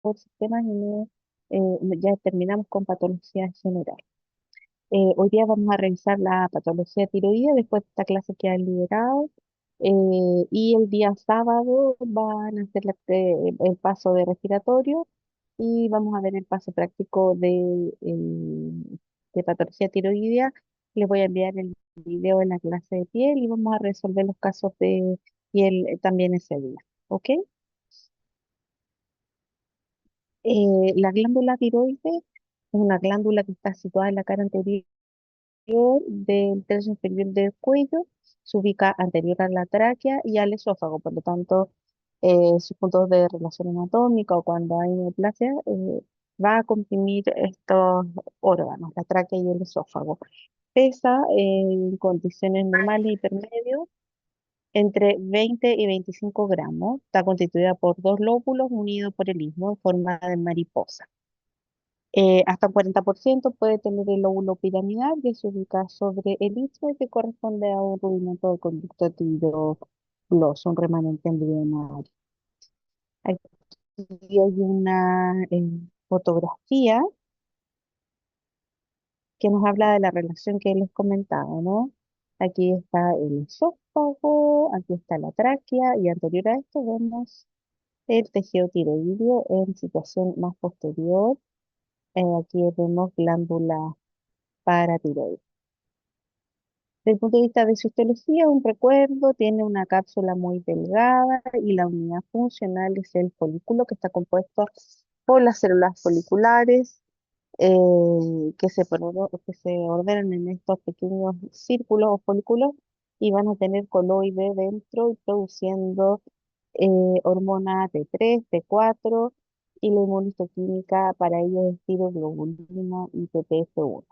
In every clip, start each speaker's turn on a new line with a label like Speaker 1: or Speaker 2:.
Speaker 1: por sistemas ya terminamos con patología general. Hoy día vamos a revisar la patología tiroidea, después de esta clase que han liberado. Y el día sábado van a hacer el paso de respiratorio y vamos a ver el paso práctico de patología tiroidea. Les voy a enviar el video en la clase de piel y vamos a resolver los casos de piel también ese día. ¿Ok? La glándula tiroides es una glándula que está situada en la cara anterior del tercio inferior del cuello, se ubica anterior a la tráquea y al esófago, por lo tanto, sus puntos de relación anatómica o cuando hay neoplasia, va a comprimir estos órganos, la tráquea y el esófago. Pesa en condiciones normales intermedios entre 20 y 25 gramos. Está constituida por dos lóbulos unidos por el istmo en forma de mariposa. Hasta un 40% puede tener el lóbulo piramidal que se ubica sobre el istmo y que corresponde a un rudimento del conducto tiroglosso, un remanente embrionario. Aquí hay una fotografía que nos habla de la relación que les comentaba, ¿no? Aquí está el esófago, aquí está la tráquea y anterior a esto vemos el tejido tiroideo en situación más posterior. Aquí vemos glándula paratiroides. Desde el punto de vista de su histología, un recuerdo tiene una cápsula muy delgada y la unidad funcional es el folículo que está compuesto por las células foliculares que se ordenan en estos pequeños círculos o folículos y van a tener coloide dentro y produciendo hormona T3, T4 y la inmunohistoquímica para ello es tiroglobulina y TTF1.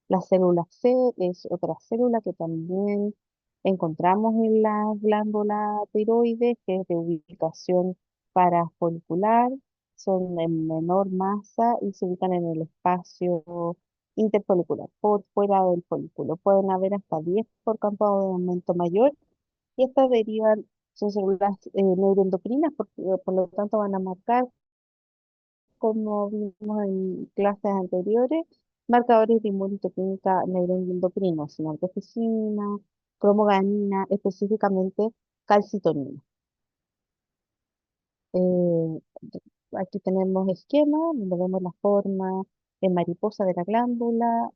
Speaker 1: La célula C es otra célula que también encontramos en la glándula tiroides, que es de ubicación parafolicular, son en menor masa y se ubican en el espacio interfolicular, por fuera del folículo. Pueden haber hasta 10 por campo de aumento mayor y estas derivan, son células neuroendocrinas, por lo tanto van a marcar como vimos en clases anteriores, marcadores de inmunohistoquímica neuroendocrinos, simaltofusina, cromoganina, específicamente calcitonina. Eh, Aquí tenemos esquema, donde vemos la forma en mariposa de la glándula,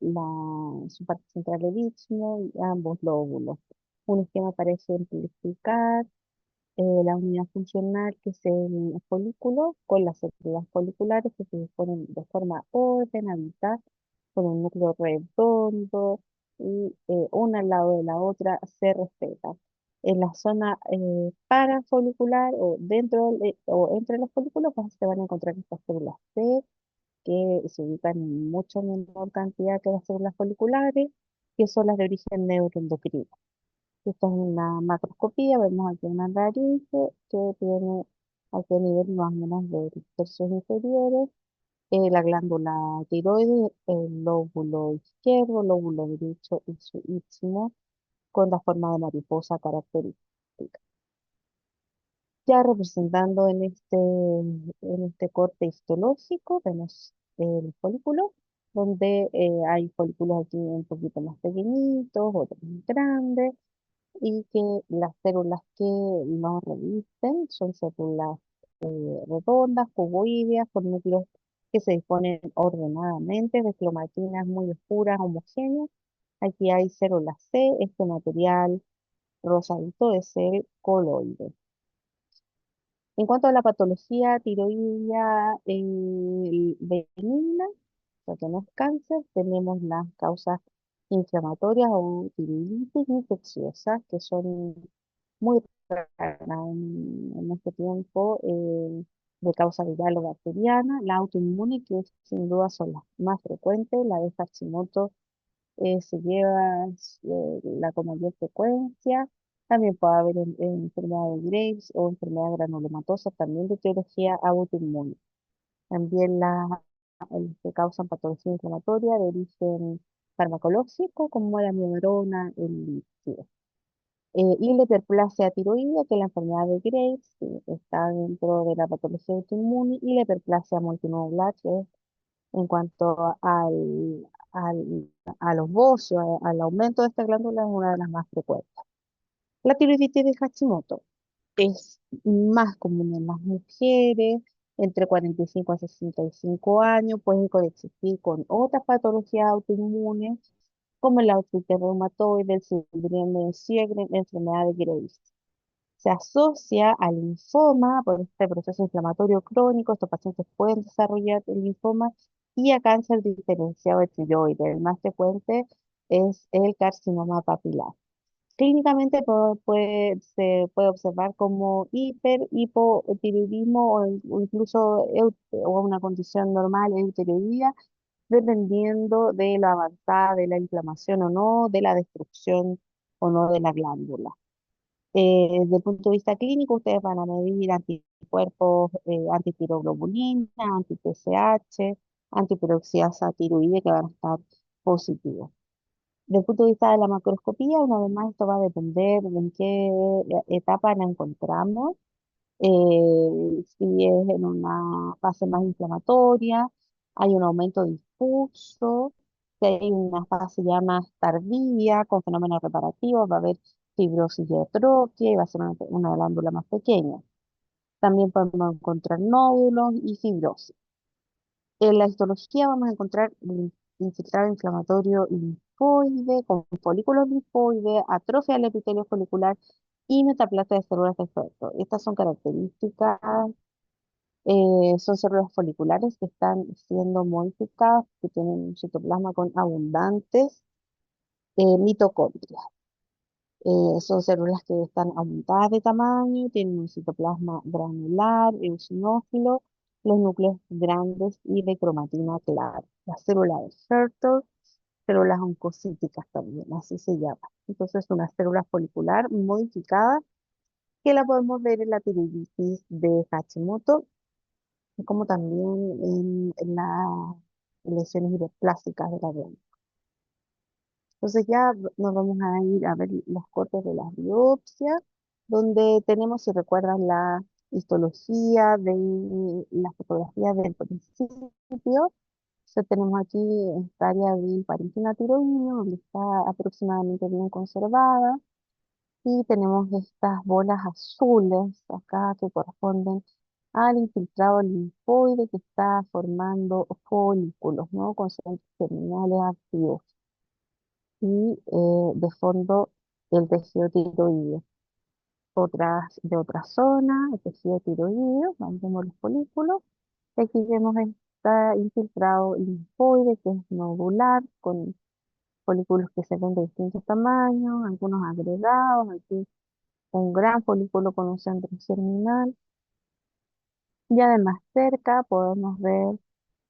Speaker 1: su parte central del istmo y ambos lóbulos. Un esquema para ejemplificar la unidad funcional que es el folículo con las células foliculares que se disponen de forma ordenadita, con un núcleo redondo y una al lado de la otra se respetan. En la zona parafolicular o o entre los folículos se van a encontrar estas células C que se ubican en mucho menor cantidad que las células foliculares, que son las de origen neuroendocrino. Esta es una macroscopía, vemos aquí una nariz que tiene aquí a nivel más o menos de los tercios inferiores, la glándula tiroides, el lóbulo izquierdo, lóbulo derecho y su istmo con la forma de mariposa característica. Ya representando en este corte histológico, vemos el folículo, donde hay folículos aquí un poquito más pequeñitos, otros más grandes y que las células que nos revisten son células redondas, cuboideas, con núcleos que se disponen ordenadamente de clomatinas muy oscuras, homogéneas. Aquí hay células C, este material rosadito es el coloide. En cuanto a la patología tiroidea benigna, o sea que no es cáncer, tenemos las causas inflamatorias o tiroiditis infecciosas, que son muy raras en este tiempo, de causa viral o bacteriana. La autoinmune, que sin duda son las más frecuentes, la de Hashimoto se lleva la con mayor frecuencia. También puede haber enfermedad de Graves o enfermedad granulomatosa, también de etiología autoinmune. También que causan patología inflamatoria de origen farmacológico, como la miomarona, el litio. Y la hiperplasia tiroidea, que es la enfermedad de Graves, que está dentro de la patología autoinmune, y la hiperplasia multinodular, que es en cuanto al, a los bocios, al aumento de esta glándula, es una de las más frecuentes. La tiroiditis de Hashimoto es más común en las mujeres entre 45 a 65 años, puede coexistir con otras patologías autoinmunes como la artritis reumatoide, el síndrome de Sjögren, la enfermedad de Graves. Se asocia al linfoma por este proceso inflamatorio crónico. Estos pacientes pueden desarrollar el linfoma y a cáncer diferenciado de tiroides. El más frecuente es el carcinoma papilar. Clínicamente se puede observar como hipotiroidismo o incluso o una condición normal eutiroidea, dependiendo de la avanzada de la inflamación o no, de la destrucción o no de la glándula. Desde el punto de vista clínico, ustedes van a medir anticuerpos, antitiroglobulina, anti-TSH, antiperoxidasa tiroide, que van a estar positivos. Desde el punto de vista de la macroscopía, una vez más, esto va a depender de en qué etapa la encontramos. Si es en una fase más inflamatoria, hay un aumento difuso. Si hay una fase ya más tardía, con fenómenos reparativos, va a haber fibrosis y atrofia y va a ser una glándula más pequeña. También podemos encontrar nódulos y fibrosis. En la histología vamos a encontrar infiltrado inflamatorio linfoide, con folículos linfoides, atrofia del epitelio folicular y metaplasia de células de efecto. Estas son características, son células foliculares que están siendo modificadas, que tienen un citoplasma con abundantes mitocondrias. Son células que están aumentadas de tamaño, tienen un citoplasma granular, eosinófilo, los núcleos grandes y de cromatina clara. La célula de Hurter, células oncocíticas también, así se llama. Entonces, una célula folicular modificada que la podemos ver en la tiroiditis de Hashimoto, como también en las lesiones hiperplásicas de la glándula. Entonces ya nos vamos a ir a ver los cortes de las biopsias, donde tenemos, si recuerdan, la histología de las fotografías del principio. Entonces tenemos aquí esta área del parénquima tiroideo, donde está aproximadamente bien conservada, y tenemos estas bolas azules acá que corresponden al infiltrado linfoide que está formando folículos, ¿no? Con centros terminales activos y de fondo el tejido tiroideo. De otra zona, el tejido tiroideo, donde vemos los folículos. Y aquí vemos está infiltrado linfoide, que es nodular, con folículos que se ven de distintos tamaños, algunos agregados, aquí un gran folículo con un centro germinal. Y además cerca podemos ver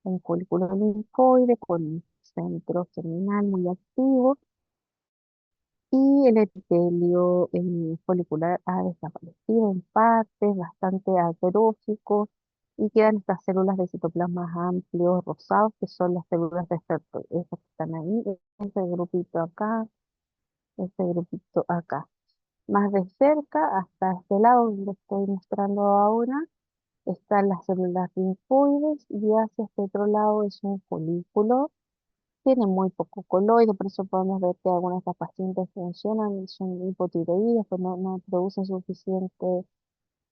Speaker 1: un folículo linfoide con un centro germinal muy activo. Y el epitelio folicular ha desaparecido en partes, bastante atróficos, y quedan estas células de citoplasmas amplios, rosados, que son las células de Sertoli. Esas que están ahí, este grupito acá, este grupito acá. Más de cerca, hasta este lado donde estoy mostrando ahora, están las células linfoides, y hacia este otro lado es un folículo. Tiene muy poco coloide, por eso podemos ver que algunas de estas pacientes funcionan, son hipotiroídas, pues no producen suficiente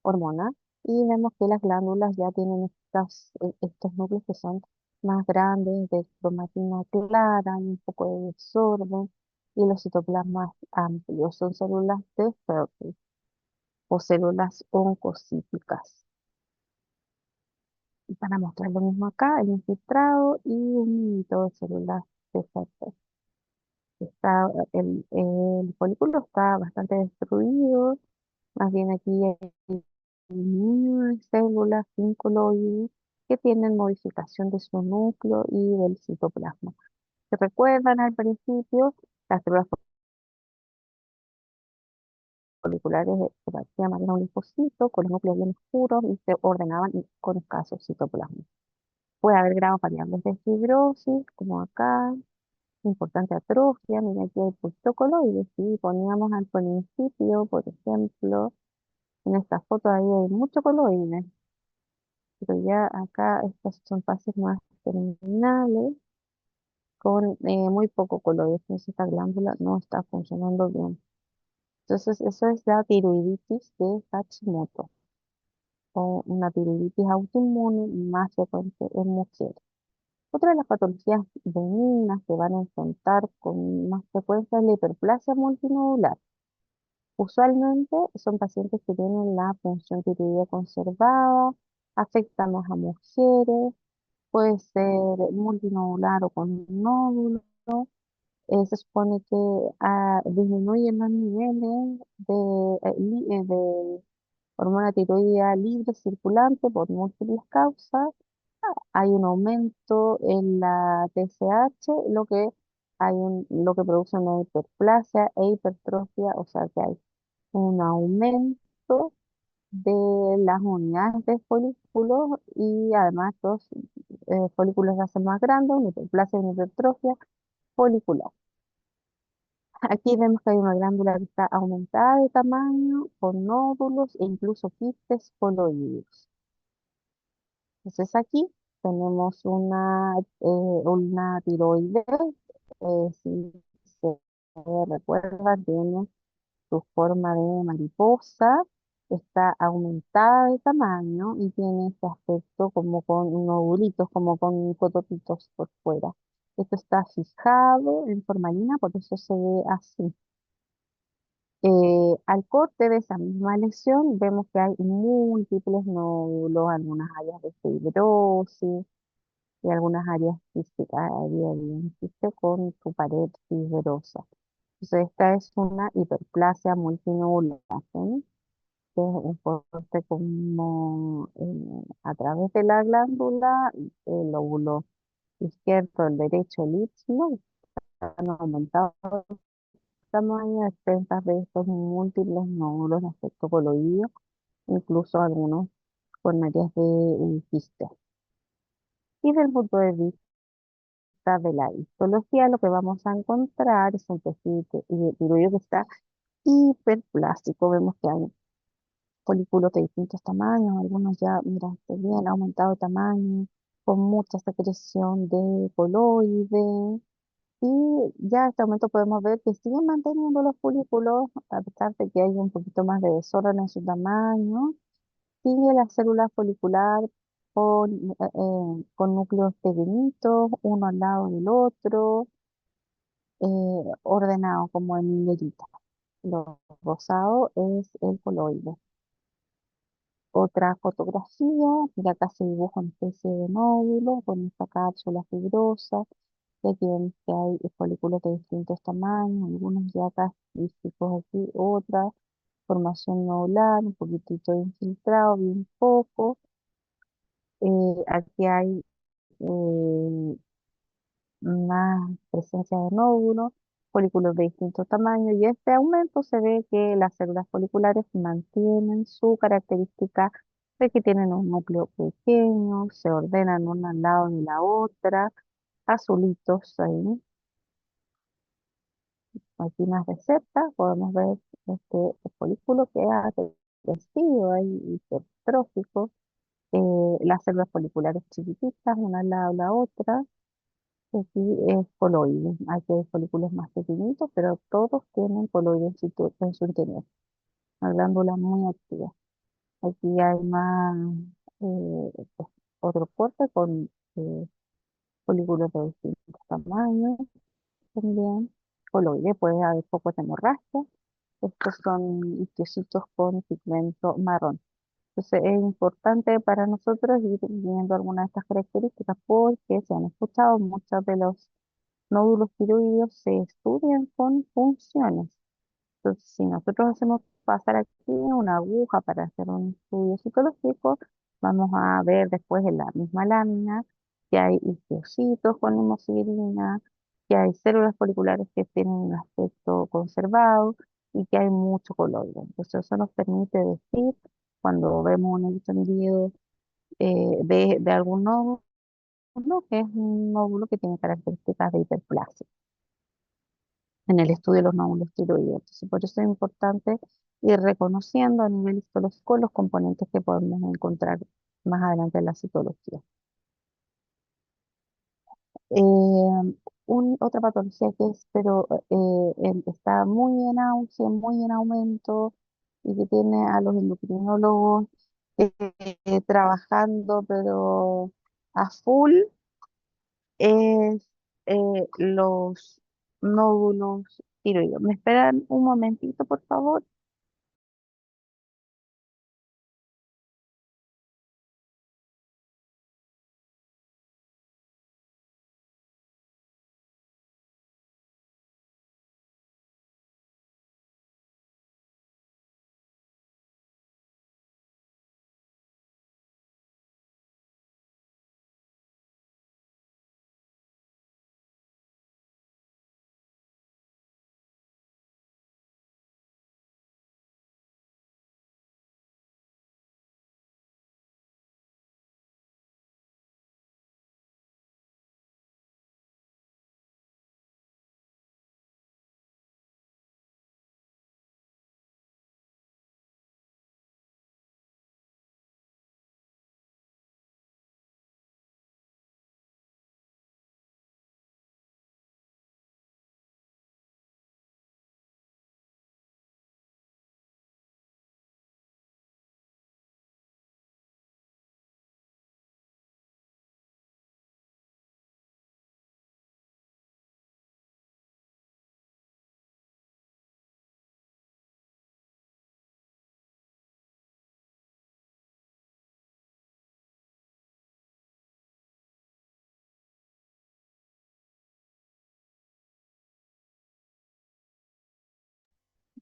Speaker 1: hormona. Y vemos que las glándulas ya tienen estos núcleos que son más grandes, de cromatina clara, y un poco de desorden, y los citoplasmas amplios. Son células de Fermi o células oncocíticas. Y para mostrar lo mismo acá, el infiltrado y un mito de células de Fermi. El folículo está bastante destruido, más bien aquí hay células cinculoides que tienen modificación de su núcleo y del citoplasma. ¿Se recuerdan al principio? Las células foliculares se parecían más a un linfocito con los núcleos bien oscuros y se ordenaban con escaso citoplasma. Puede haber grados variables de fibrosis, como acá, Importante atrofia, mira aquí hay poquito coloides, ¿sí? Poníamos al principio, por ejemplo, en esta foto ahí hay mucho coloide, pero ya acá estas son fases más terminales con muy poco coloide, entonces esta glándula no está funcionando bien. Entonces eso es la tiroiditis de Hashimoto o una tiroiditis autoinmune más frecuente en mujeres. Otra de las patologías benignas que van a enfrentar con más frecuencia es la hiperplasia multinodular. Usualmente son pacientes que tienen la función tiroidea conservada, afecta más a mujeres, puede ser multinodular o con un nódulo. Se supone que disminuyen los niveles de hormona tiroidea libre circulante por múltiples causas. Hay un aumento en la TSH, lo que produce una hiperplasia e hipertrofia, o sea que hay un aumento de las unidades de folículos y además los folículos se hacen más grandes, una hiperplasia y una hipertrofia folicular. Aquí vemos que hay una glándula que está aumentada de tamaño, con nódulos e incluso quistes coloides. Entonces aquí tenemos una tiroides, si se recuerda, tiene su forma de mariposa, está aumentada de tamaño y tiene este aspecto como con nodulitos, como con cototitos por fuera. Esto está fijado en formalina, por eso se ve así. Al corte de esa misma lesión vemos que hay múltiples nódulos, algunas áreas de fibrosis y algunas áreas bien con su pared fibrosa. Entonces esta es una hiperplasia multinodular, ¿sí? Que es un corte como a través de la glándula, el lóbulo izquierdo, el derecho, el istmo, han aumentado tamaño a expensas de estos múltiples nódulos de aspecto colorido, incluso algunos con áreas de quiste. Y desde el punto de vista de la histología, lo que vamos a encontrar es un tejido tiroideo que está hiperplástico. Vemos que hay folículos de distintos tamaños, algunos ya, mira, bien aumentado de tamaño, con mucha secreción de coloide. Y ya a este momento podemos ver que siguen manteniendo los folículos, a pesar de que hay un poquito más de desorden en su tamaño. Sigue la célula folicular con núcleos pequeñitos, uno al lado del otro, ordenado como en hileritas. Lo rosado es el coloide. Otra fotografía, mira acá se dibuja una especie de nódulo con esta cápsula fibrosa. Y aquí vemos que hay folículos de distintos tamaños, algunos ya casi físicos aquí, otra formación nodular, un poquitito infiltrado, bien poco. Aquí hay más presencia de nódulos, folículos de distintos tamaños, y este aumento se ve que las células foliculares mantienen su característica de que tienen un núcleo pequeño, se ordenan una al lado de la otra, azulitos ahí. Aquí más de cerca podemos ver este folículo que ha crecido ahí hipertrófico, las células foliculares chiquititas, una al lado de la otra. Aquí es coloide. Aquí hay folículos más pequeñitos, pero todos tienen coloide en su interior. Una glándula muy activa. Aquí hay más pues, otro corte con folículos de distintos tamaños también. Coloide, puede haber focos de hemorragia. Estos son isquiositos con pigmento marrón. Entonces es importante para nosotros ir viendo algunas de estas características porque se han escuchado muchos de los nódulos tiroideos se estudian con funciones. Entonces, si nosotros hacemos pasar aquí una aguja para hacer un estudio citológico, vamos a ver después en la misma lámina que hay histocitos con hemosiderina, que hay células foliculares que tienen un aspecto conservado y que hay mucho coloide. Entonces, eso nos permite decir, cuando vemos un ultrasonido de algún nódulo, que es un nódulo que tiene características de hiperplasia. en el estudio de los nódulos tiroides. Entonces, por eso es importante ir reconociendo a nivel histológico los componentes que podemos encontrar más adelante en la citología. Otra patología que es, pero está muy en auge, muy en aumento y que tiene a los endocrinólogos trabajando, pero a full, es los nódulos tiroides. ¿Me esperan un momentito, por favor?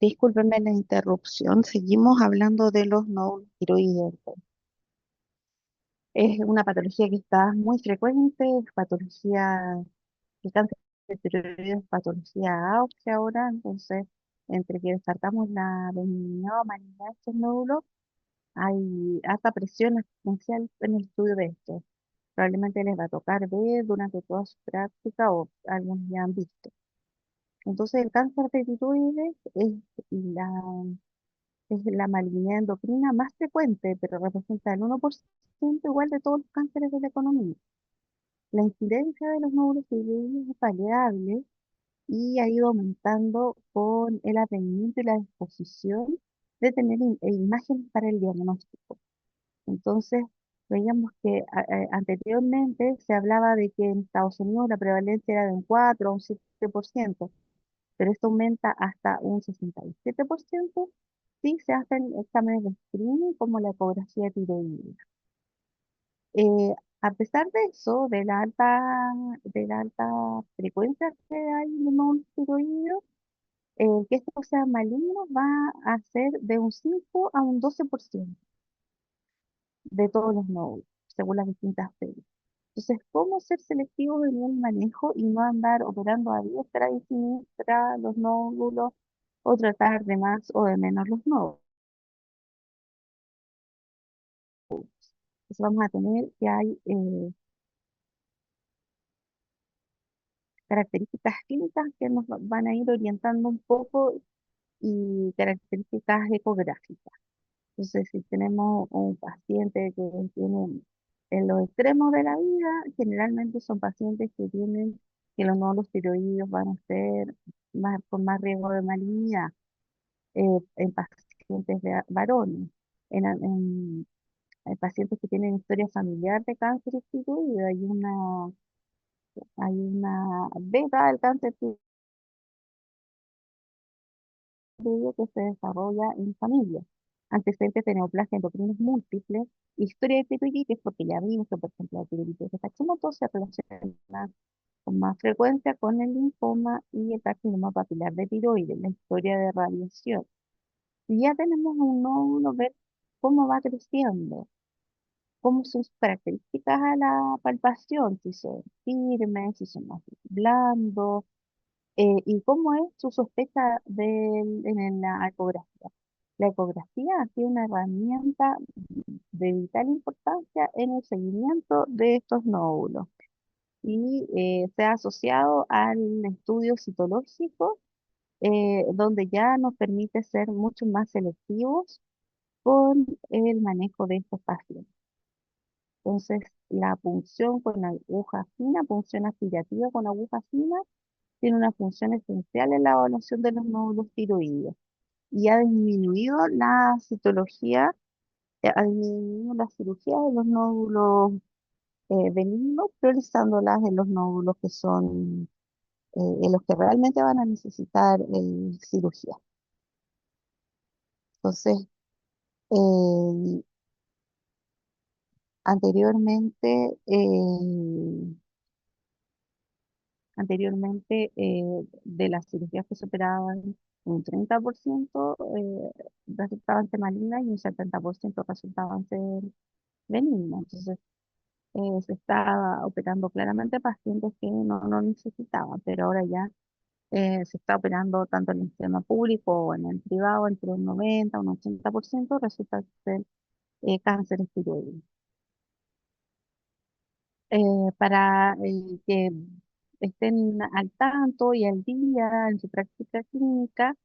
Speaker 1: Discúlpenme la interrupción. Seguimos hablando de los nódulos tiroides. Es una patología que está muy frecuente, es patología, el cáncer de tiroides es patología auge ahora, entonces entre que descartamos la benignidad o malignidad de estos nódulos, hay alta presión asistencial en el estudio de esto. Probablemente les va a tocar ver durante toda su práctica o algunos ya han visto. Entonces el cáncer de tiroides la, es la malignidad endocrina más frecuente, pero representa el 1% igual de todos los cánceres de la economía. La incidencia de los nódulos tiroides es variable y ha ido aumentando con el aprendimiento y la disposición de tener imágenes para el diagnóstico. Entonces, veíamos que anteriormente se hablaba de que en Estados Unidos la prevalencia era de un 4 o un 7%, pero esto aumenta hasta un 67% si se hacen exámenes de screening como la ecografía tiroidea. Eh, a pesar de eso, de la alta frecuencia que hay de nódulos tiroideos, que esto sea maligno va a ser de un 5 a un 12% de todos los nódulos, según las distintas series. Entonces, ¿cómo ser selectivos en el manejo y no andar operando a diestra y siniestra los nódulos o tratar de más o de menos los nódulos? Entonces, vamos a tener que hay características clínicas que nos van a ir orientando un poco y características ecográficas. Entonces, si tenemos un paciente que tiene en los extremos de la vida, generalmente son pacientes que tienen que los nódulos tiroides van a ser con más riesgo de malignidad en pacientes varones, en pacientes que tienen historia familiar de cáncer tiroides, hay una beta del cáncer tiroides que se desarrolla en familia. Antecedentes de neoplasia endocrinos múltiples, historia de tiroiditis, porque ya vimos que, por ejemplo, la tiroiditis de Hashimoto se relaciona con más frecuencia con el linfoma y el carcinoma papilar de tiroides, la historia de radiación. Y ya tenemos un nódulo, ver cómo va creciendo, cómo son sus características a la palpación, si son firmes, si son más blandos, y cómo es su sospecha en la ecografía. La ecografía ha sido una herramienta de vital importancia en el seguimiento de estos nódulos y se ha asociado al estudio citológico donde ya nos permite ser mucho más selectivos con el manejo de estos pacientes. Entonces, la punción con aguja fina, punción aspirativa con aguja fina, tiene una función esencial en la evaluación de los nódulos tiroides y ha disminuido la citología, ha disminuido la cirugía de los nódulos benignos, priorizándolas en los nódulos que son, en los que realmente van a necesitar cirugía. Entonces, eh, anteriormente, de las cirugías que se operaban, un 30% resultaban ser malignas y un 70% resultaban ser benignas. Entonces, se está operando claramente pacientes que no necesitaban, pero ahora ya se está operando tanto en el sistema público o en el privado, entre un 90 un 80% resulta ser cáncer tiroides. Para que estén al tanto y al día en su práctica clínica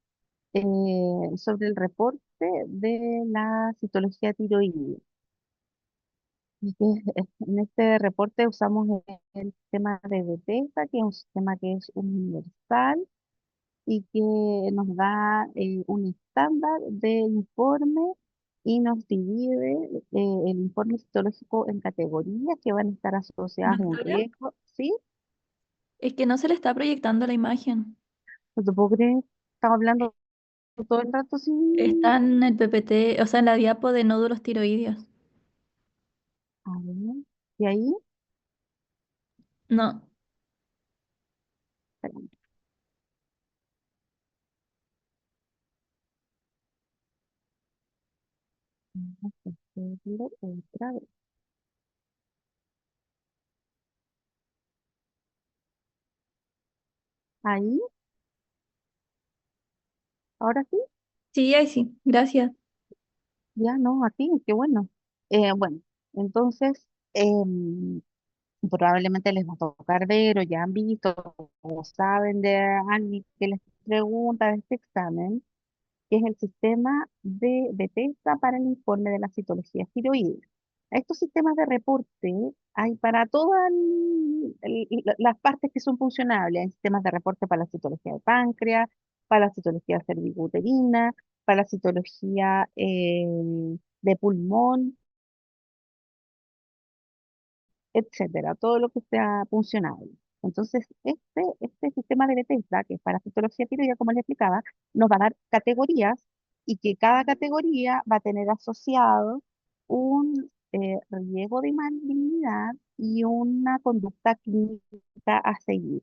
Speaker 1: sobre el reporte de la citología tiroidea. Y que en este reporte usamos el sistema de Bethesda, que es un sistema que es universal y que nos da un estándar de informe y nos divide el informe citológico en categorías que van a estar asociadas a un
Speaker 2: Natalia,
Speaker 1: riesgo, ¿sí?
Speaker 2: es que no se le está proyectando la imagen.
Speaker 1: No te puedo creer, estaba hablando todo el rato
Speaker 2: Está
Speaker 1: sin...
Speaker 2: en el PPT, o sea, en la diapo de nódulos tiroideos.
Speaker 1: A ver, y ahí,
Speaker 2: No,
Speaker 1: espérame, vamos a hacerlo otra vez. Ahí, ahora sí,
Speaker 2: sí, ahí sí, gracias.
Speaker 1: ya no, aquí, qué bueno. Bueno, entonces, probablemente les va a tocar ver o ya han visto o saben de alguien que les pregunta de este examen, que es el sistema de Bethesda para el informe de la citología tiroides. Estos sistemas de reporte hay para todas las partes que son funcionables. Hay sistemas de reporte para la citología de páncreas, para la citología cervicouterina, para la citología de pulmón, etcétera, todo lo que sea funcionable. Entonces, este sistema de Bethesda, que es para citología tiroidea, como les explicaba, nos va a dar categorías y que cada categoría va a tener asociado un riesgo de malignidad y una conducta clínica a seguir.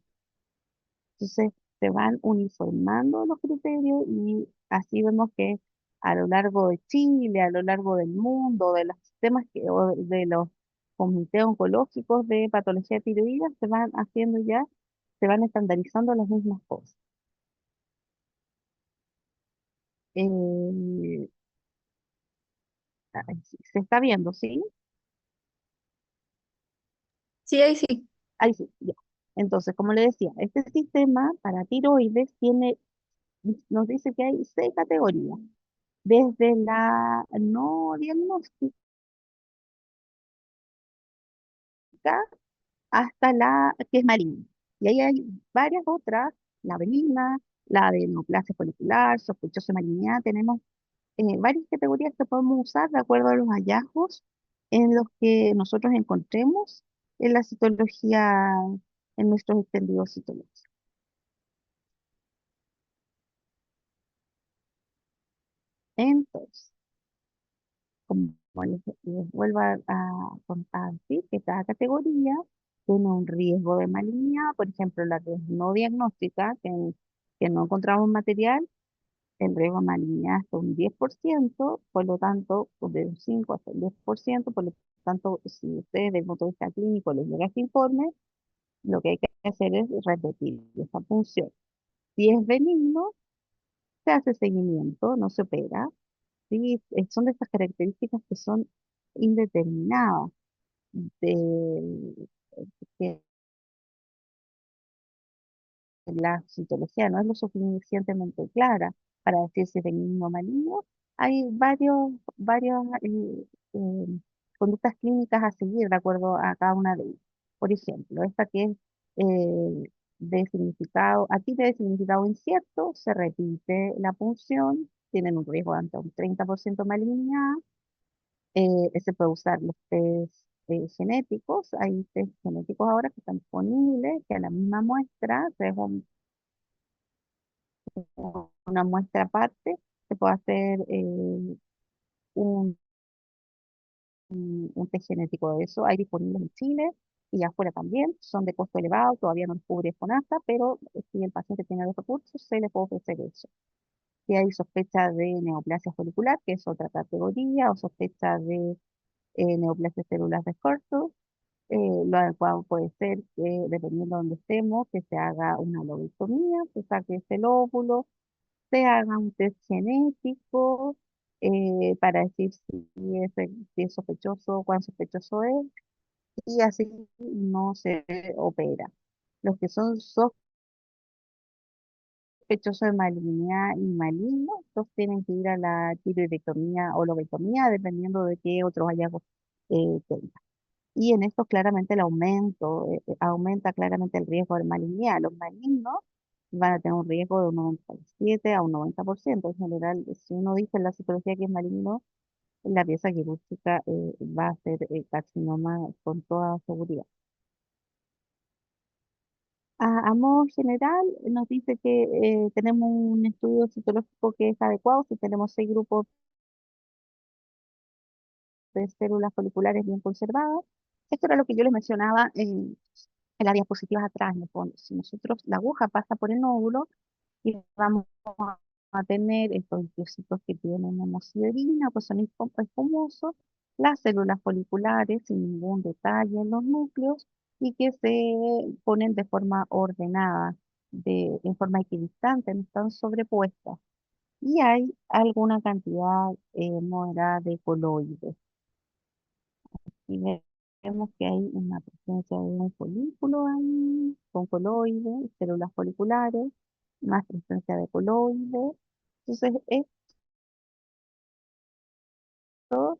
Speaker 1: Entonces, se van uniformando los criterios y así vemos que a lo largo de Chile, a lo largo del mundo, de los sistemas o de los comités oncológicos de patología tiroidea, se van haciendo ya, se van estandarizando las mismas cosas. Eh, Se está viendo, ¿sí?
Speaker 2: Sí, ahí sí.
Speaker 1: Ahí sí, ya. Entonces, como le decía, este sistema para tiroides tiene, nos dice que hay 6 categorías, desde la no diagnóstica hasta la que es maligna. Y ahí hay varias otras, la benigna, la de neoplasia folicular, sospechosa de malignidad. Tenemos varias categorías que podemos usar de acuerdo a los hallazgos en los que nosotros encontremos en la citología, en nuestros extendidos citológicos. Entonces, como les vuelvo a contar, ¿sí? Que cada categoría tiene un riesgo de malignidad, por ejemplo, la que es no diagnóstica, que no encontramos material, el riesgo de malignidad hasta un 10%, por lo tanto, pues, de un 5 hasta el 10%, por lo tanto, si ustedes desde el punto de vista clínico les llega este informe, lo que hay que hacer es repetir esa función. Si es benigno, se hace seguimiento, no se opera. ¿Sí? Son de estas características que son indeterminadas, de, que la citología no es lo suficientemente clara para decir si es benigno o maligno, hay varias eh, conductas clínicas a seguir de acuerdo a cada una de ellas. Por ejemplo, esta que es de significado, aquí de significado incierto, se repite la punción, tienen un riesgo de hasta un 30% de malignidad, se puede usar los test genéticos, hay test genéticos ahora que están disponibles, que a la misma muestra, que es una muestra aparte, se puede hacer un, un test genético de eso, hay disponibles en Chile y afuera también, son de costo elevado, todavía no los cubre FONASA, pero si el paciente tiene los recursos, se le puede ofrecer eso. Si hay sospecha de neoplasia folicular, que es otra categoría, o sospecha de neoplasia celular de Corto, lo adecuado puede ser que, dependiendo de donde estemos, que se haga una lobectomía, se saque ese lóbulo, se haga un test genético para decir si es sospechoso, cuán sospechoso es, y así no se opera. Los que son sospechosos de malignidad y malignos, estos tienen que ir a la tiroidectomía o lobectomía, dependiendo de qué otros hallazgos tengan. Y en esto claramente el aumento, aumenta claramente el riesgo de malignidad. Los malignos van a tener un riesgo de un 97 a un 90%. En general, si uno dice en la citología que es maligno, la pieza quirúrgica va a ser carcinoma con toda seguridad. A modo general, nos dice que tenemos un estudio citológico que es adecuado si tenemos 6 grupos de células foliculares bien conservadas. Esto era lo que yo les mencionaba en las diapositivas atrás, en el fondo. Si nosotros, la aguja pasa por el nódulo y vamos a tener estos linfocitos que tienen hemosiderina, pues son espumosos, las células foliculares sin ningún detalle en los núcleos y que se ponen de forma ordenada, en forma equidistante, no están sobrepuestas. Y hay alguna cantidad moderada de coloides y vemos que hay una presencia de un folículo ahí, con coloides, células foliculares, más presencia de coloides. Entonces, esto,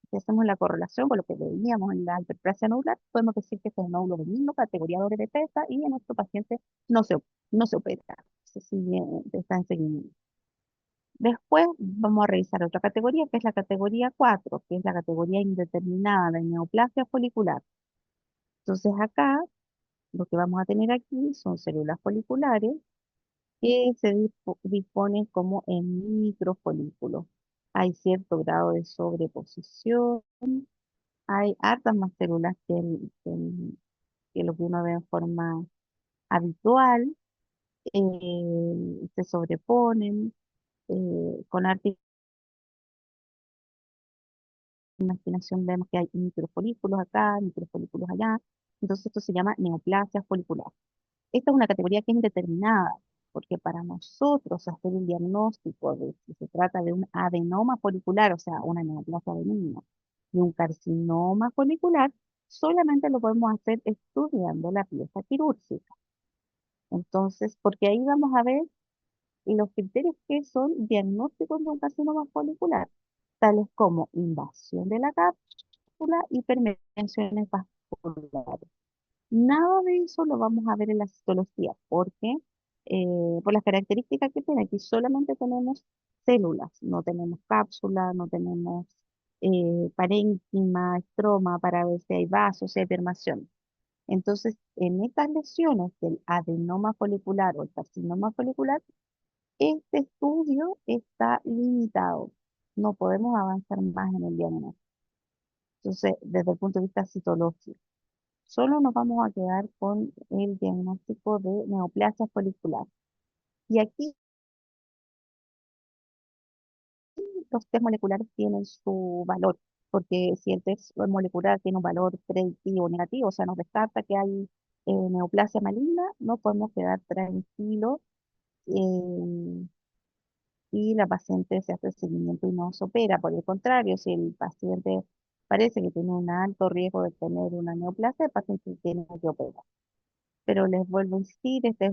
Speaker 1: si hacemos la correlación con lo que veíamos en la hiperplasia nodular, podemos decir que este es un nódulo benigno, categoría doble de PESA, y en nuestro paciente no se opera, se sigue, está en seguimiento. Después vamos a revisar otra categoría, que es la categoría 4, que es la categoría indeterminada de neoplasia folicular. Entonces acá lo que vamos a tener aquí son células foliculares que se disponen como en microfolículos. Hay cierto grado de sobreposición, hay hartas más células que lo que uno ve en forma habitual, se sobreponen con harta imaginación, vemos que hay microfolículos acá, microfolículos allá, entonces esto se llama neoplasia folicular. Esta es una categoría que es indeterminada, porque para nosotros hacer un diagnóstico de si se trata de un adenoma folicular, o sea, una neoplasia benigna, y un carcinoma folicular, solamente lo podemos hacer estudiando la pieza quirúrgica. Entonces, porque ahí vamos a ver los criterios que son diagnósticos de un carcinoma folicular, tales como invasión de la cápsula, hipermenciones vasculares. Nada de eso lo vamos a ver en la citología, porque por las características que tiene, aquí solamente tenemos células, no tenemos cápsula, no tenemos parénquima, estroma para ver si hay vasos, si hay permación. Entonces, en estas lesiones del adenoma folicular o el carcinoma folicular, este estudio está limitado. No podemos avanzar más en el diagnóstico. Entonces, desde el punto de vista citológico. Solo nos vamos a quedar con el diagnóstico de neoplasia folicular. Y aquí los test moleculares tienen su valor, porque si el test molecular tiene un valor predictivo o negativo, o sea, nos descarta que hay neoplasia maligna, no podemos quedar tranquilos eh, y la paciente se hace el seguimiento y no se opera. Por el contrario, si el paciente parece que tiene un alto riesgo de tener una neoplasia, el paciente tiene que operar. pero les vuelvo a insistir, este es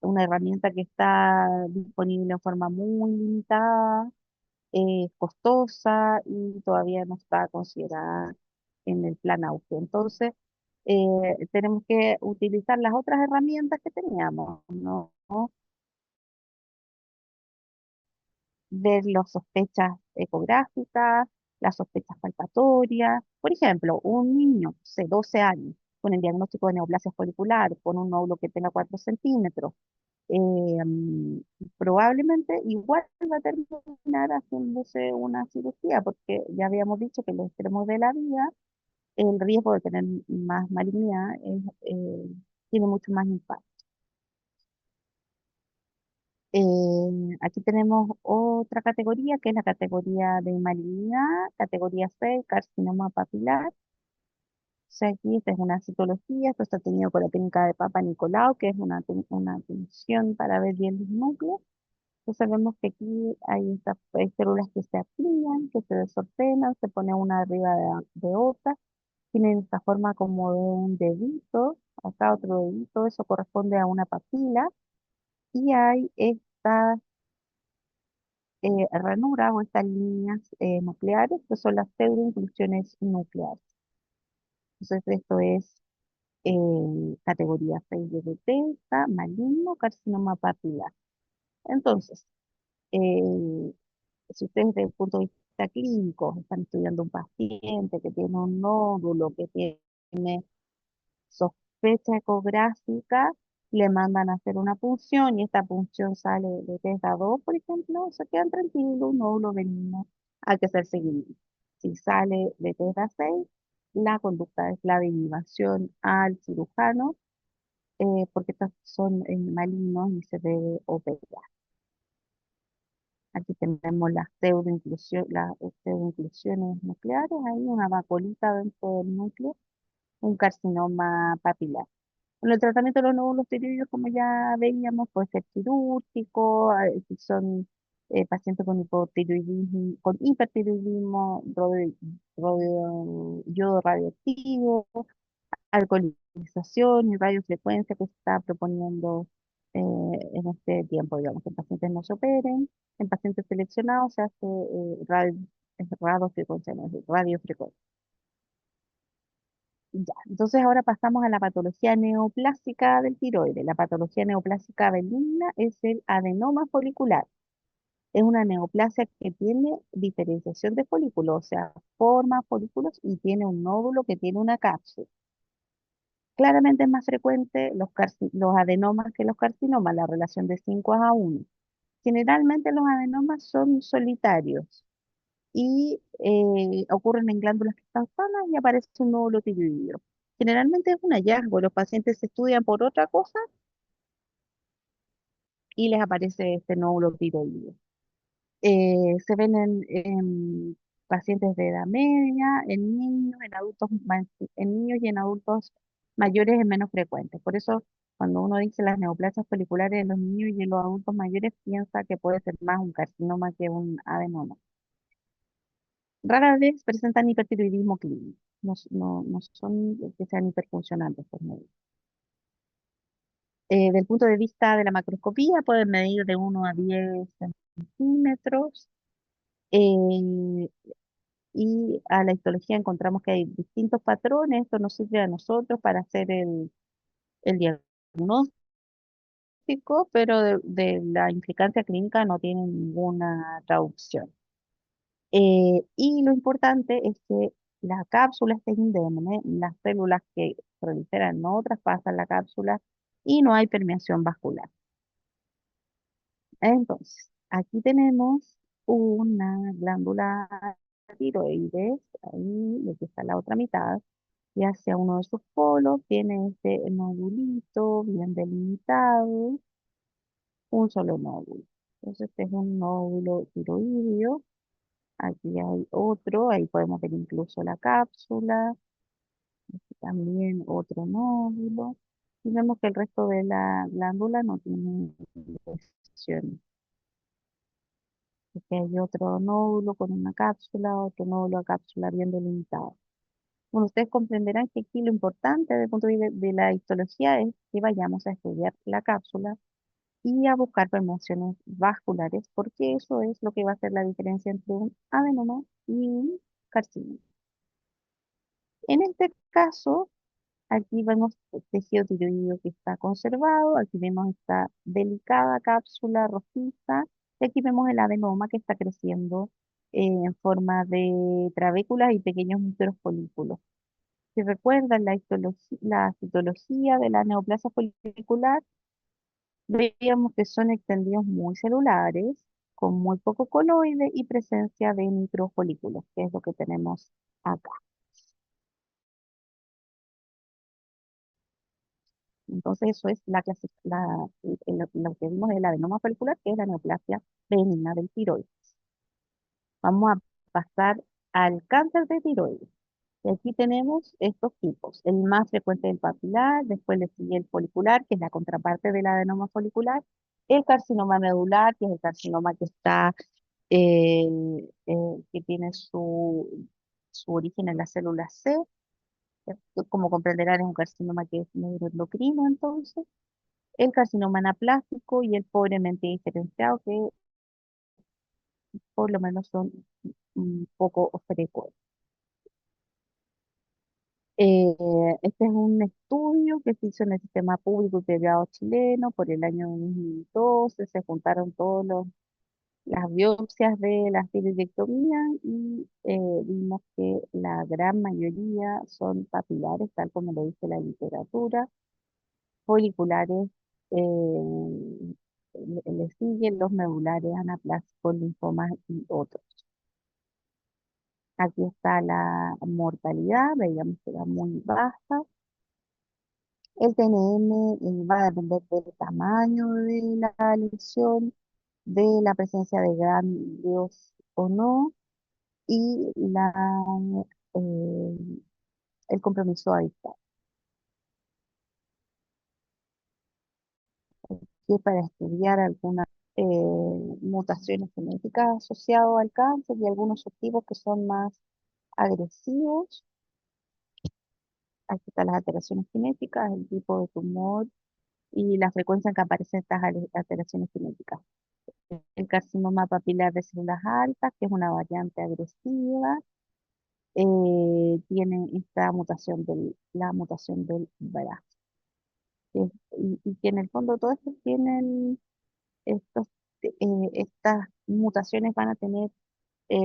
Speaker 1: una herramienta que está disponible en forma muy limitada, costosa y todavía no está considerada en el plan auge. Entonces, tenemos que utilizar las otras herramientas que teníamos, ¿no? Ver las sospechas ecográficas, las sospechas palpatorias. Por ejemplo, un niño de 12 años con el diagnóstico de neoplasia folicular, con un nódulo que tenga 4 centímetros, eh, mm, probablemente igual va a terminar haciéndose una cirugía, porque ya habíamos dicho que en los extremos de la vida el riesgo de tener más malignidad tiene mucho más impacto. Aquí tenemos otra categoría, que es la categoría de malignidad, categoría 6, carcinoma papilar. O sea, aquí esta es una citología, esto está tenido con la técnica de Papa Nicolau, que es una punción para ver bien los núcleos. Entonces vemos que aquí hay células que se apilan, que se desordenan, se pone una arriba de otra, tienen esta forma como de un dedito, acá otro dedito, eso corresponde a una papila, y hay estas ranuras o estas líneas nucleares, que son las pseudoinclusiones nucleares. Entonces esto es categoría 6 de beta, maligno, carcinoma papilar. Entonces, eh, si ustedes desde el punto de vista clínico están estudiando un paciente que tiene un nódulo, que tiene sospecha ecográfica, le mandan a hacer una punción y esta punción sale de testa 2, por ejemplo, se quedan tranquilos, un nódulo benigno, hay que hacer seguimiento. Si sale de testa 6, la conducta es la derivación al cirujano, porque estas son malignos y se debe operar. Aquí tenemos las pseudoinclusiones nucleares, hay una vaculita dentro del núcleo, un carcinoma papilar. Bueno, el tratamiento de los nódulos tiroides, como ya veíamos, puede ser quirúrgico, si son pacientes con hipotiroidismo, con hipertiroidismo, yodo radioactivo, alcoholización y radiofrecuencia que se está proponiendo en este tiempo, digamos, que en pacientes no se operen, en pacientes seleccionados se hace radiofrecuencia, no, radiofrecuencia. Ya, entonces ahora pasamos a la patología neoplásica del tiroides. La patología neoplásica benigna es el adenoma folicular. Es una neoplasia que tiene diferenciación de folículos, o sea, forma folículos y tiene un nódulo que tiene una cápsula. Claramente es más frecuente los adenomas que los carcinomas, la relación de 5 a 1. Generalmente los adenomas son solitarios y ocurren en glándulas que están sanas y aparece un nódulo tiroideo. Generalmente es un hallazgo, los pacientes se estudian por otra cosa y les aparece este nódulo tiroideo. Se ven en pacientes de edad media, en niños, en niños y en adultos mayores es menos frecuente. Por eso, cuando uno dice las neoplasias foliculares en los niños y en los adultos mayores, piensa que puede ser más un carcinoma que un adenoma. Rara vez presentan hipertiroidismo clínico, no son que sean hiperfuncionantes por medio. Del punto de vista de la macroscopía, pueden medir de 1 a 10 centímetros. eh, y a la histología encontramos que hay distintos patrones. Esto nos sirve a nosotros para hacer el diagnóstico, pero de la implicancia clínica no tiene ninguna traducción. Y lo importante es que la cápsula está indemne, las células que proliferan no traspasan la cápsula y no hay permeación vascular. Entonces, aquí tenemos una glándula tiroides, ahí, y aquí está la otra mitad, y hacia uno de sus polos tiene este nodulito bien delimitado, un solo nódulo. Entonces, este es un nódulo tiroideo. Aquí hay otro, ahí podemos ver incluso la cápsula, también otro nódulo. Y vemos que el resto de la glándula no tiene lesiones. Aquí hay otro nódulo con una cápsula, otro nódulo a cápsula bien delimitado. Bueno, ustedes comprenderán que aquí lo importante desde el punto de vista de la histología es que vayamos a estudiar la cápsula y a buscar permeaciones vasculares, porque eso es lo que va a hacer la diferencia entre un adenoma y un carcinoma. En este caso, aquí vemos el tejido tiroideo que está conservado, aquí vemos esta delicada cápsula rojiza, y aquí vemos el adenoma que está creciendo en forma de trabéculas y pequeños míseros folículos. Si recuerdan la citología de la neoplasia folicular, veíamos que son extendidos muy celulares, con muy poco coloide y presencia de microfolículos, que es lo que tenemos acá. Entonces, eso es lo que vimos del adenoma folicular, que es la neoplasia benigna del tiroides. Vamos a pasar al cáncer de tiroides. Y aquí tenemos estos tipos. El más frecuente es el papilar, después le sigue el folicular, que es la contraparte del adenoma folicular, el carcinoma medular, que es el carcinoma que está, eh, que tiene su origen en la célula C. Como comprenderán, es un carcinoma que es neuroendocrino, entonces. El carcinoma anaplásico y el pobremente diferenciado, que por lo menos son un poco frecuentes. Este es un estudio que se hizo en el sistema público y privado chileno por el año 2012. Se juntaron todas las biopsias de la tiroidectomía y vimos que la gran mayoría son papilares, tal como lo dice la literatura, foliculares, le siguen los medulares, anaplásicos, linfomas y otros. Aquí está la mortalidad, veíamos que era muy baja. El TNM va a depender del tamaño de la lesión, de la presencia de ganglios o no, y eh, el compromiso habitual, que para estudiar algunas mutaciones genéticas asociadas al cáncer y algunos subtipos que son más agresivos. Aquí están las alteraciones genéticas, el tipo de tumor y la frecuencia en que aparecen estas alteraciones genéticas. El carcinoma papilar de células altas, que es una variante agresiva, tiene esta la mutación del BRAF. Y que en el fondo todo esto tienen estos, estas mutaciones van a tener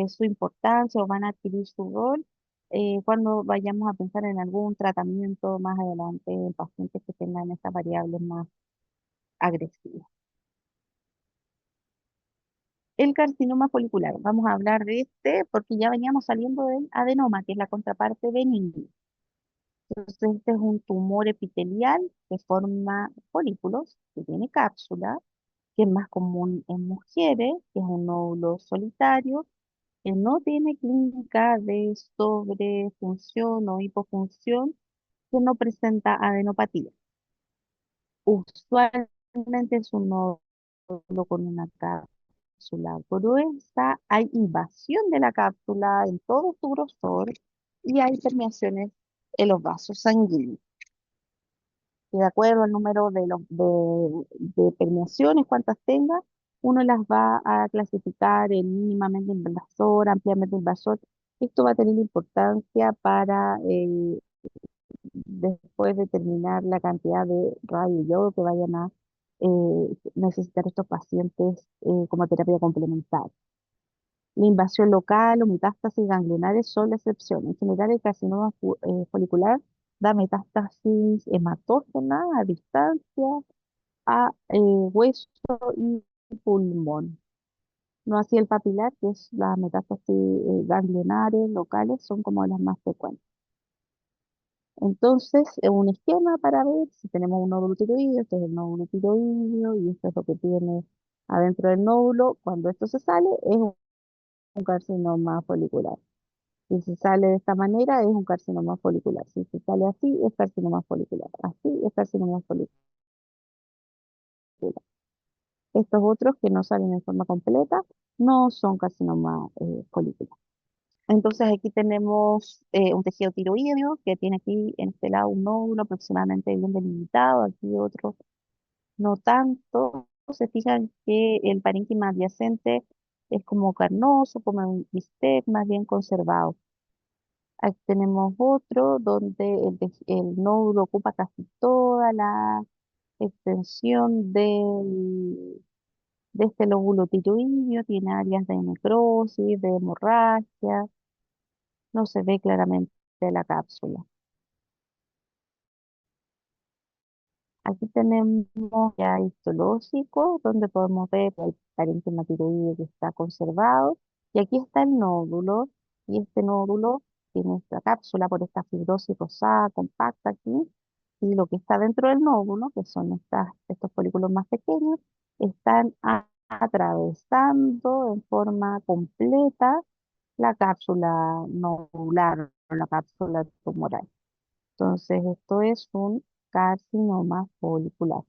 Speaker 1: su importancia o van a adquirir su rol cuando vayamos a pensar en algún tratamiento más adelante en pacientes que tengan estas variables más agresivas. El carcinoma folicular, vamos a hablar de este porque ya veníamos saliendo del adenoma, que es la contraparte benigna. Entonces, este es un tumor epitelial que forma folículos, que tiene cápsula, que es más común en mujeres, que es un nódulo solitario, que no tiene clínica de sobrefunción o hipofunción, que no presenta adenopatía. Usualmente es un nódulo con una cápsula gruesa, hay invasión de la cápsula en todo su grosor y hay permeaciones en los vasos sanguíneos. Y de acuerdo al número de permeaciones, cuantas tenga, uno las va a clasificar en mínimamente invasor, ampliamente invasor. Esto va a tener importancia para después determinar la cantidad de radio y yodo que vayan a necesitar estos pacientes como terapia complementaria. La invasión local o metástasis ganglionares son la excepción. En general, el carcinoma folicular da metástasis hematógena a distancia, a hueso y pulmón. No así el papilar, que es la metástasis ganglionares locales, son como las más frecuentes. Entonces, un esquema para ver si tenemos un nódulo tiroideo, este es el nódulo tiroideo y esto es lo que tiene adentro del nódulo. Cuando esto se sale, es un carcinoma folicular. Si se sale de esta manera, es un carcinoma folicular. Si se sale así, es carcinoma folicular. Así es carcinoma folicular. Estos otros que no salen en forma completa no son carcinoma folicular. Entonces aquí tenemos un tejido tiroideo que tiene aquí en este lado un nódulo aproximadamente bien delimitado, aquí otro no tanto. Se fijan que el parénquima adyacente es como carnoso, como un bistec más bien conservado. Aquí tenemos otro donde el nódulo ocupa casi toda la extensión de este lóbulo tiroideo, tiene áreas de necrosis, de hemorragia, no se ve claramente la cápsula. Aquí tenemos ya histológico, donde podemos ver el parénquima tiroideo que está conservado. Y aquí está el nódulo, y este nódulo tiene esta cápsula por esta fibrosis rosada, compacta aquí. Y lo que está dentro del nódulo, que son estos folículos más pequeños, están atravesando en forma completa la cápsula nodular o la cápsula tumoral. Entonces, esto es un carcinoma folicular.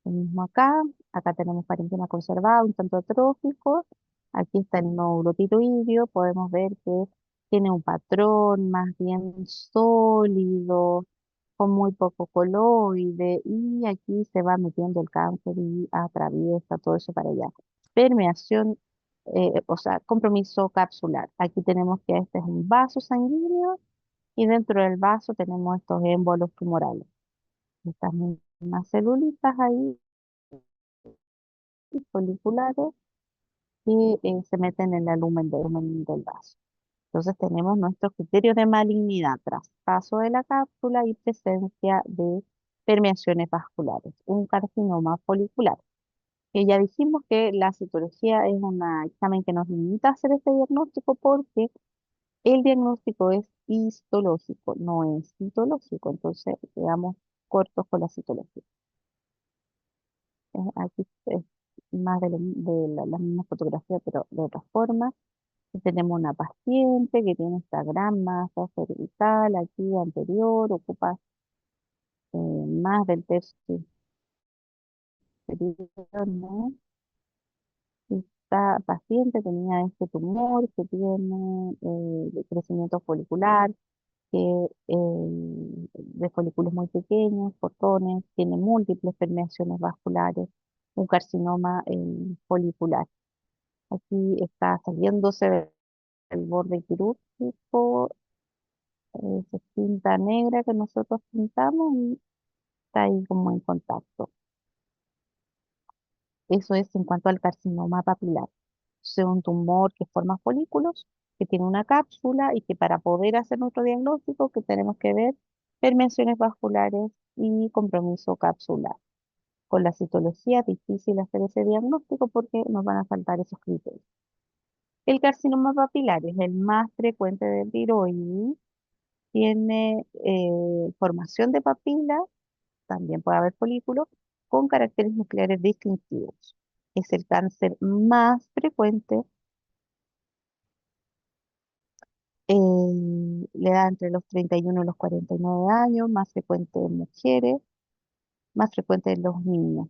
Speaker 1: Lo mismo acá, acá tenemos parénquima conservado, un tanto atrófico. Aquí está el nódulo tiroideo, podemos ver que tiene un patrón más bien sólido, con muy poco coloide, y aquí se va metiendo el cáncer y atraviesa todo eso para allá. Permeación, o sea, compromiso capsular. Aquí tenemos que este es un vaso sanguíneo y dentro del vaso tenemos estos émbolos tumorales. Estas mismas celulitas ahí foliculares que se meten en el lumen del vaso. Entonces tenemos nuestro criterio de malignidad, traspaso de la cápsula y presencia de permeaciones vasculares, un carcinoma folicular. Que ya dijimos que la citología es un examen que nos limita a hacer este diagnóstico porque el diagnóstico es histológico, no es citológico, entonces quedamos cortos con la citología. Aquí es más la misma fotografía, pero de otra forma. Y tenemos una paciente que tiene esta gran masa cervical aquí anterior, ocupa más del tercio superior, ¿no? Esta paciente tenía este tumor que tiene de crecimiento folicular, que de folículos muy pequeños, fotones, tiene múltiples permeaciones vasculares, un carcinoma folicular. Aquí está saliéndose del borde quirúrgico, esa cinta negra que nosotros pintamos y está ahí como en contacto. Eso es en cuanto al carcinoma papilar. Es un tumor que forma folículos, que tiene una cápsula y que para poder hacer nuestro diagnóstico que tenemos que ver permeaciones vasculares y compromiso capsular. Con la citología es difícil hacer ese diagnóstico porque nos van a faltar esos criterios. El carcinoma papilar es el más frecuente del tiroides, tiene formación de papila, también puede haber folículos, con caracteres nucleares distintivos. Es el cáncer más frecuente, le da entre los 31 y los 49 años, más frecuente en mujeres, más frecuente en los niños.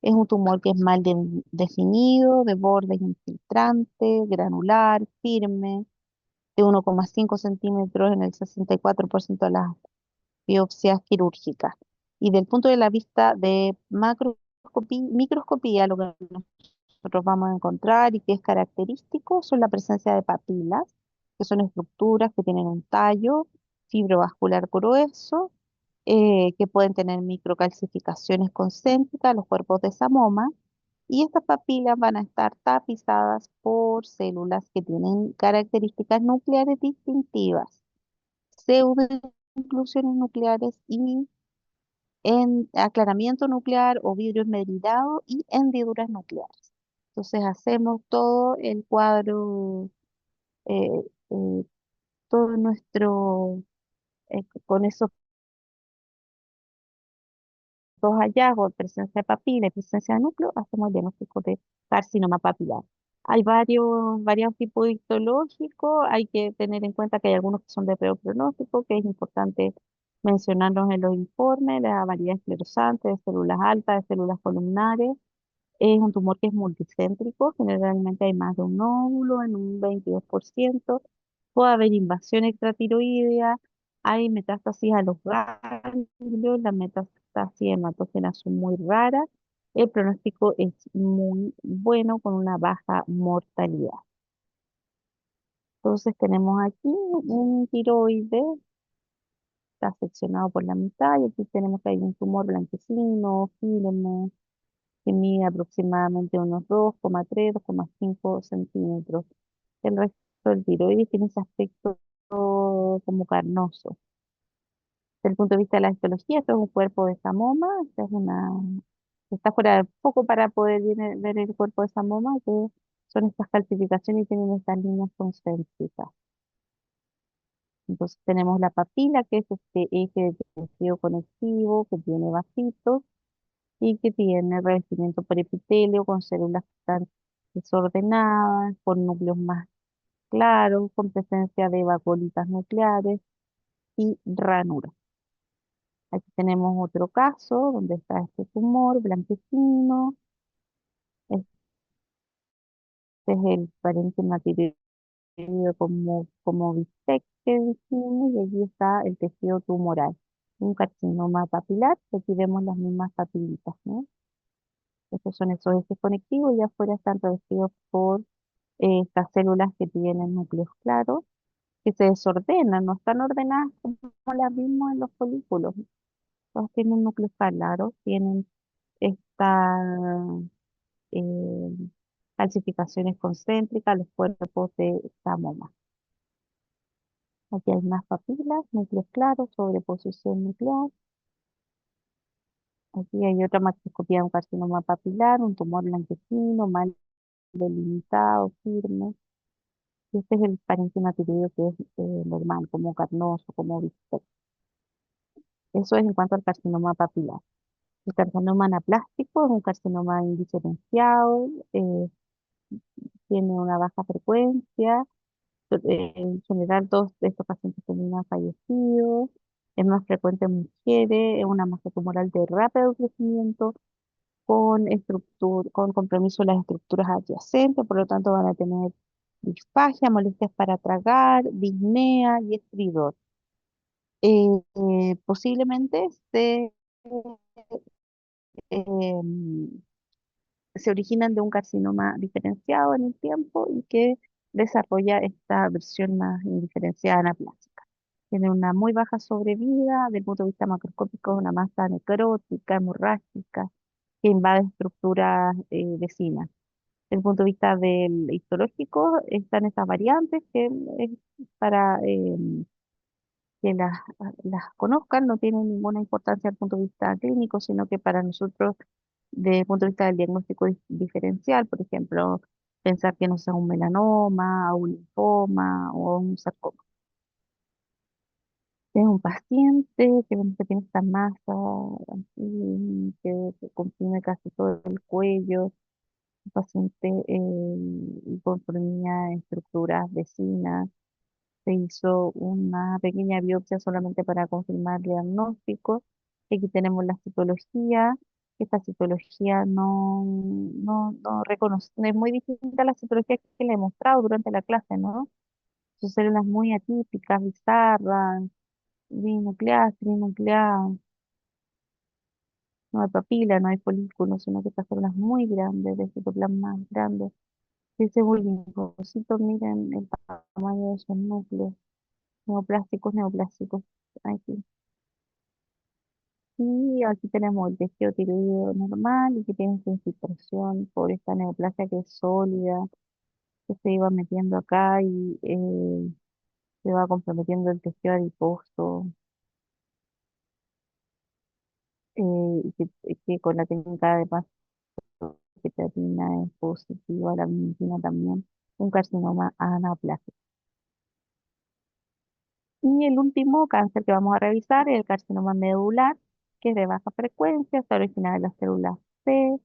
Speaker 1: Es un tumor que es mal definido, de bordes infiltrantes, granular, firme, de 1,5 centímetros en el 64% de las biopsias quirúrgicas. Y del punto de la vista de microscopía, lo que nosotros vamos a encontrar y que es característico son la presencia de papilas, que son estructuras que tienen un tallo fibrovascular grueso, que pueden tener microcalcificaciones concéntricas, los cuerpos de Samoma, y estas papilas van a estar tapizadas por células que tienen características nucleares distintivas, pseudoinclusiones nucleares y en aclaramiento nuclear o vidrio esmerilado y hendiduras nucleares. Entonces hacemos todo el cuadro, eh, eh, todo nuestro, con esos dos hallazgos, presencia de papila y presencia de núcleo, hacemos el diagnóstico de carcinoma papilar. Hay varios tipos histológicos, hay que tener en cuenta que hay algunos que son de peor pronóstico, que es importante mencionarlos en los informes, la variedad esclerosante de células altas, de células columnares. Es un tumor que es multicéntrico, generalmente hay más de un nódulo en un 22%, puede haber invasión extratiroidea, hay metástasis a los ganglios, las metástasis hematógenas son muy raras, el pronóstico es muy bueno con una baja mortalidad. Entonces tenemos aquí un tiroides, está seccionado por la mitad y aquí tenemos que hay un tumor blanquecino, firme, que mide aproximadamente unos 2,3, 2,5 centímetros. El resto del tiroides tiene ese aspecto como carnoso. Desde el punto de vista de la histología, esto es un cuerpo de Samoma, esta es una, está fuera de foco para poder ver el cuerpo de Samoma, que son estas calcificaciones y tienen estas líneas concéntricas. Entonces tenemos la papila, que es este eje de tejido conectivo, que tiene vasitos y que tiene revestimiento por epitelio con células que están desordenadas, con núcleos más claros, con presencia de vacuolitas nucleares y ranuras. Aquí tenemos otro caso donde está este tumor blanquecino. Este es el parénquima tiroideo como bistec que dijimos, y allí está el tejido tumoral. Un carcinoma papilar, que aquí vemos las mismas papilitas, ¿no? Estos son esos ejes conectivos y afuera están revestidos por estas células que tienen núcleos claros, que se desordenan, no están ordenadas como las vimos en los folículos. Todos tienen núcleos claros, tienen estas eh, calcificaciones concéntricas, los cuerpos de Samoma. Aquí hay más papilas, núcleos claros, sobreposición nuclear. Aquí hay otra macroscopía de un carcinoma papilar, un tumor blanquecino, mal delimitado, firme. Y este es el parénquima tiroideo que es normal, como carnoso, como bistec. Eso es en cuanto al carcinoma papilar. El carcinoma anaplástico es un carcinoma indiferenciado, tiene una baja frecuencia. En general, todos de estos pacientes terminan fallecidos. Es más frecuente en mujeres, es una masa tumoral de rápido crecimiento, con compromiso de las estructuras adyacentes, por lo tanto van a tener disfagia, molestias para tragar, disnea y estridor. Posiblemente em, se originan de un carcinoma diferenciado en el tiempo y que desarrolla esta versión más indiferenciada anaplásica. Tiene una muy baja sobrevida, desde el punto de vista macroscópico, es una masa necrótica, hemorrágica, que invade estructuras vecinas. Desde el punto de vista del histológico, están esas variantes que para que las conozcan no tienen ninguna importancia desde el punto de vista clínico, sino que para nosotros, desde el punto de vista del diagnóstico diferencial, por ejemplo, pensar que no sea un melanoma, o un linfoma o un sarcoma. Es un paciente que vemos que tiene esta masa que comprime casi todo el cuello, un paciente comprimía estructuras vecinas. Se hizo una pequeña biopsia solamente para confirmar el diagnóstico. Aquí tenemos la citología. Esta citología no reconoce, es muy distinta a la citología que le he mostrado durante la clase, ¿no? Son células muy atípicas, bizarras, binucleadas, trinucleadas, no hay papila, no hay folículos, sino que estas células muy grandes, de citoplasma grandes. Ese linfocito, miren el tamaño de esos núcleos, neoplásicos, aquí. Y aquí tenemos el tejido tiroideo normal y que tiene su infiltración por esta neoplasia que es sólida, que se iba metiendo acá y se va comprometiendo el tejido adiposo, que con la técnica de pasoquetamina es positiva, la vintina también, un carcinoma anaplásico. Y el último cáncer que vamos a revisar es el carcinoma medular, que es de baja frecuencia, está originado de las células C,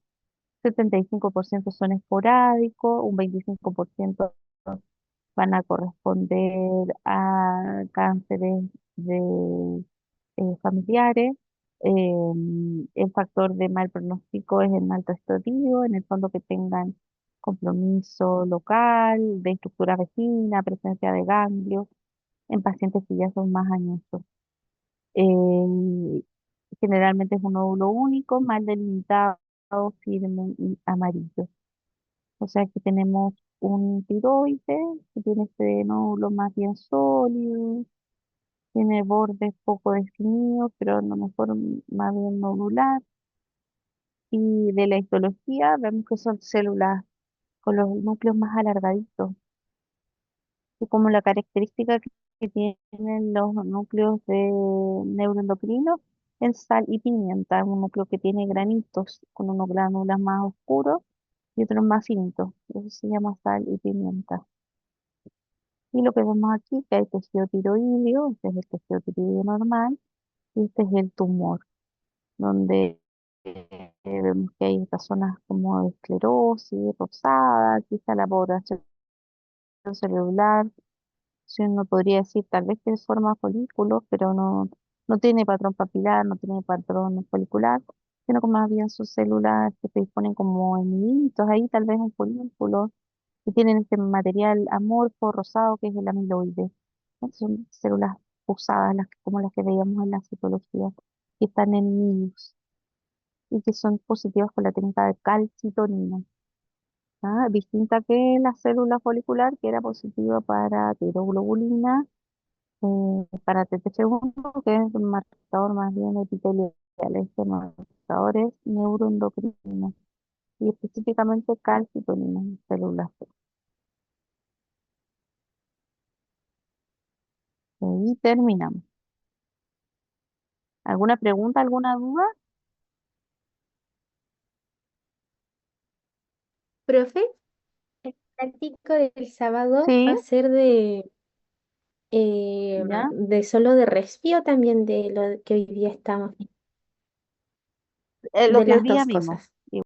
Speaker 1: 75% son esporádicos, un 25% van a corresponder a cánceres familiares. El factor de mal pronóstico es el maltrato en el fondo que tengan compromiso local, de estructura vecina, presencia de ganglios en pacientes que ya son más añosos. Eh, Generalmente es un nódulo único, mal delimitado, firme y amarillo. O sea que tenemos un tiroides que tiene este nódulo más bien sólido, tiene bordes poco definidos, pero a lo mejor más bien nodular. Y de la histología vemos que son células con los núcleos más alargaditos, y como la característica que tienen los núcleos de neuroendocrinos en sal y pimienta, un núcleo que tiene granitos con unos gránulas más oscuros y otros más finitos. Eso se llama sal y pimienta. Y lo que vemos aquí, que hay tejido tiroideo, este es el tejido tiroideo normal, y este es el tumor, donde vemos que hay estas zonas como de esclerosis, rosada, aquí está la población celular. Si uno podría decir, tal vez que forma folículos, pero no tiene patrón papilar, no tiene patrón folicular, sino que más bien sus células que se disponen como en hilitos, ahí tal vez un folículo, y tienen este material amorfo rosado que es el amiloide. Son células usadas, como las que veíamos en la citología, que están en nidos y que son positivas con la técnica de calcitonina. Distinta que la célula folicular, que era positiva para tiroglobulina, para TTC1, que es un marcador más bien epitelial. Este marcador es neuroendocrino y específicamente calcitonina en células. Y terminamos. ¿Alguna pregunta, alguna duda?
Speaker 3: Profe, el práctico del sábado va
Speaker 1: Sí,
Speaker 3: a ser
Speaker 1: ya.
Speaker 3: de solo de respiro también de lo que hoy día estamos,
Speaker 1: Lo
Speaker 3: de
Speaker 1: que hoy
Speaker 3: las
Speaker 1: día
Speaker 3: dos
Speaker 1: vimos.
Speaker 3: cosas.